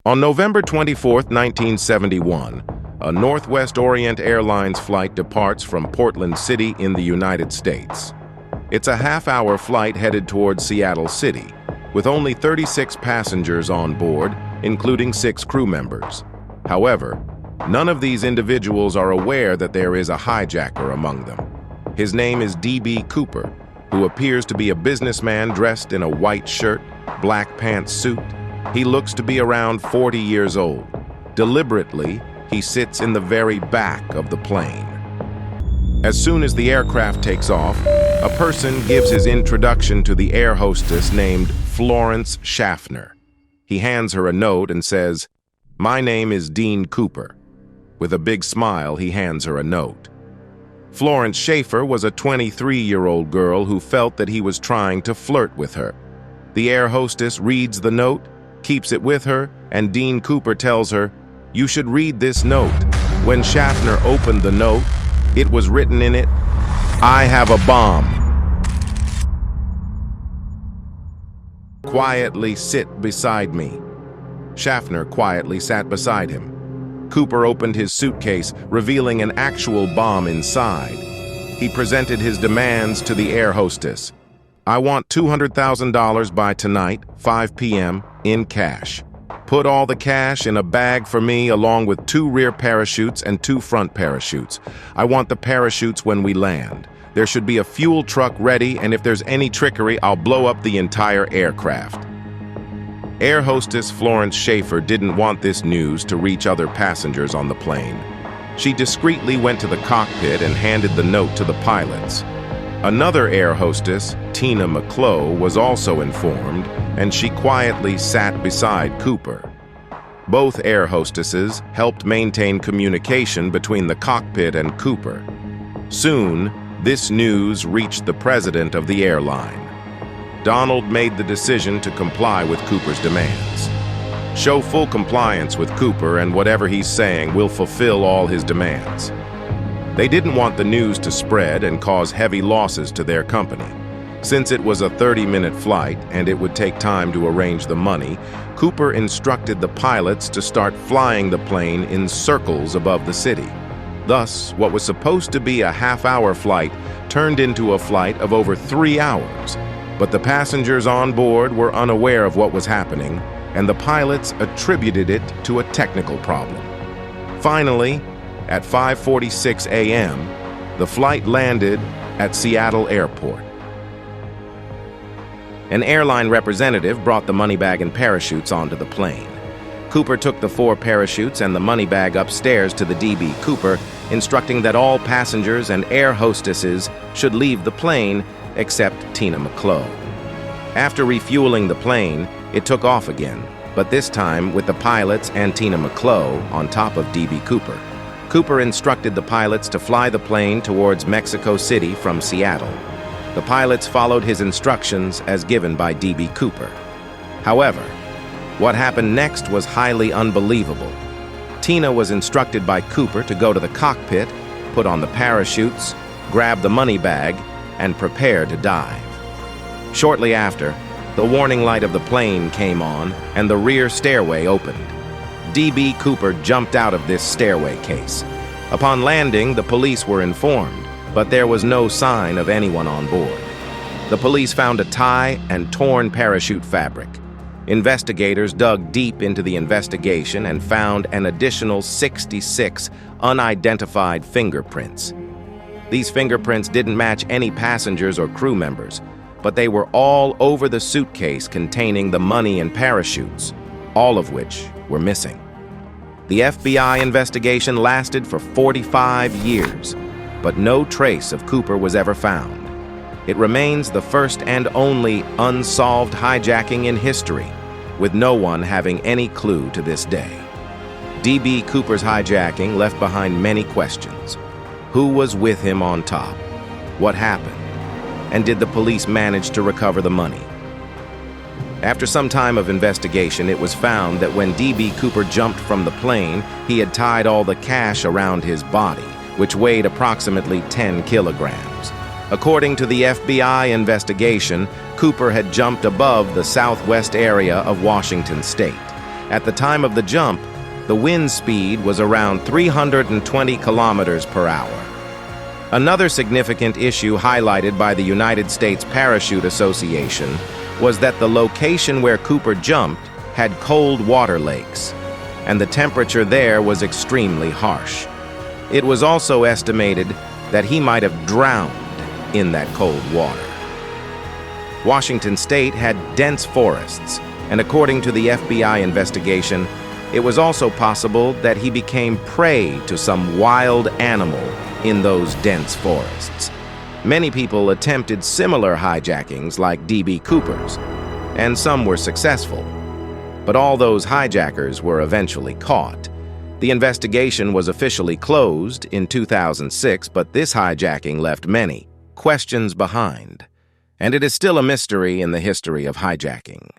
On November 24, 1971, a Northwest Orient Airlines flight departs from Portland City in the United States. It's a half-hour flight headed towards Seattle City, with only 36 passengers on board, including 6 crew members. However, none of these individuals are aware that there is a hijacker among them. His name is D.B. Cooper, who appears to be a businessman dressed in a white shirt, black pants suit. He looks to be around 40 years old. Deliberately, he sits in the very back of the plane. As soon as the aircraft takes off, a person gives his introduction to the air hostess named Florence Schaffner. He hands her a note and says, "My name is Dean Cooper." With a big smile, he hands her a note. Florence Schaffner was a 23-year-old girl who felt that he was trying to flirt with her. The air hostess reads the note, keeps it with her, and Dean Cooper tells her, "You should read this note." When Schaffner opened the note, it was written in it, "I have a bomb. Quietly sit beside me." Schaffner quietly sat beside him. Cooper opened his suitcase, revealing an actual bomb inside. He presented his demands to the air hostess. "I want $200,000 by tonight, 5 p.m., in cash. Put all the cash in a bag for me along with 2 rear parachutes and 2 front parachutes. I want the parachutes when we land. There should be a fuel truck ready, and if there's any trickery, I'll blow up the entire aircraft." Air hostess Florence Schaffner didn't want this news to reach other passengers on the plane. She discreetly went to the cockpit and handed the note to the pilots. Another air hostess, Tina McClough, was also informed, and she quietly sat beside Cooper. Both air hostesses helped maintain communication between the cockpit and Cooper. Soon, this news reached the president of the airline. Donald made the decision to comply with Cooper's demands. Show full compliance with Cooper, and whatever he's saying will fulfill all his demands. They didn't want the news to spread and cause heavy losses to their company. Since it was a 30-minute flight and it would take time to arrange the money, Cooper instructed the pilots to start flying the plane in circles above the city. Thus, what was supposed to be a half-hour flight turned into a flight of over 3 hours. But the passengers on board were unaware of what was happening, and the pilots attributed it to a technical problem. Finally, at 5:46 a.m., the flight landed at Seattle Airport. An airline representative brought the money bag and parachutes onto the plane. Cooper took the 4 parachutes and the money bag upstairs to the D.B. Cooper, instructing that all passengers and air hostesses should leave the plane except Tina McClough. After refueling the plane, it took off again, but this time with the pilots and Tina McClough on top of D.B. Cooper. Cooper instructed the pilots to fly the plane towards Mexico City from Seattle. The pilots followed his instructions as given by D.B. Cooper. However, what happened next was highly unbelievable. Tina was instructed by Cooper to go to the cockpit, put on the parachutes, grab the money bag, and prepare to dive. Shortly after, the warning light of the plane came on and the rear stairway opened. D.B. Cooper jumped out of this stairway case. Upon landing, the police were informed, but there was no sign of anyone on board. The police found a tie and torn parachute fabric. Investigators dug deep into the investigation and found an additional 66 unidentified fingerprints. These fingerprints didn't match any passengers or crew members, but they were all over the suitcase containing the money and parachutes, all of which were missing. The FBI investigation lasted for 45 years, but no trace of Cooper was ever found. It remains the first and only unsolved hijacking in history, with no one having any clue to this day. D.B. Cooper's hijacking left behind many questions. Who was with him on top? What happened? And did the police manage to recover the money? After some time of investigation, it was found that when D.B. Cooper jumped from the plane, he had tied all the cash around his body, which weighed approximately 10 kilograms. According to the FBI investigation, Cooper had jumped above the southwest area of Washington state. At the time of the jump, the wind speed was around 320 kilometers per hour. Another significant issue highlighted by the United States Parachute Association was that the location where Cooper jumped had cold water lakes, and the temperature there was extremely harsh. It was also estimated that he might have drowned in that cold water. Washington State had dense forests, and according to the FBI investigation, it was also possible that he became prey to some wild animal in those dense forests. Many people attempted similar hijackings like D.B. Cooper's, and some were successful. But all those hijackers were eventually caught. The investigation was officially closed in 2006, but this hijacking left many questions behind, and it is still a mystery in the history of hijacking.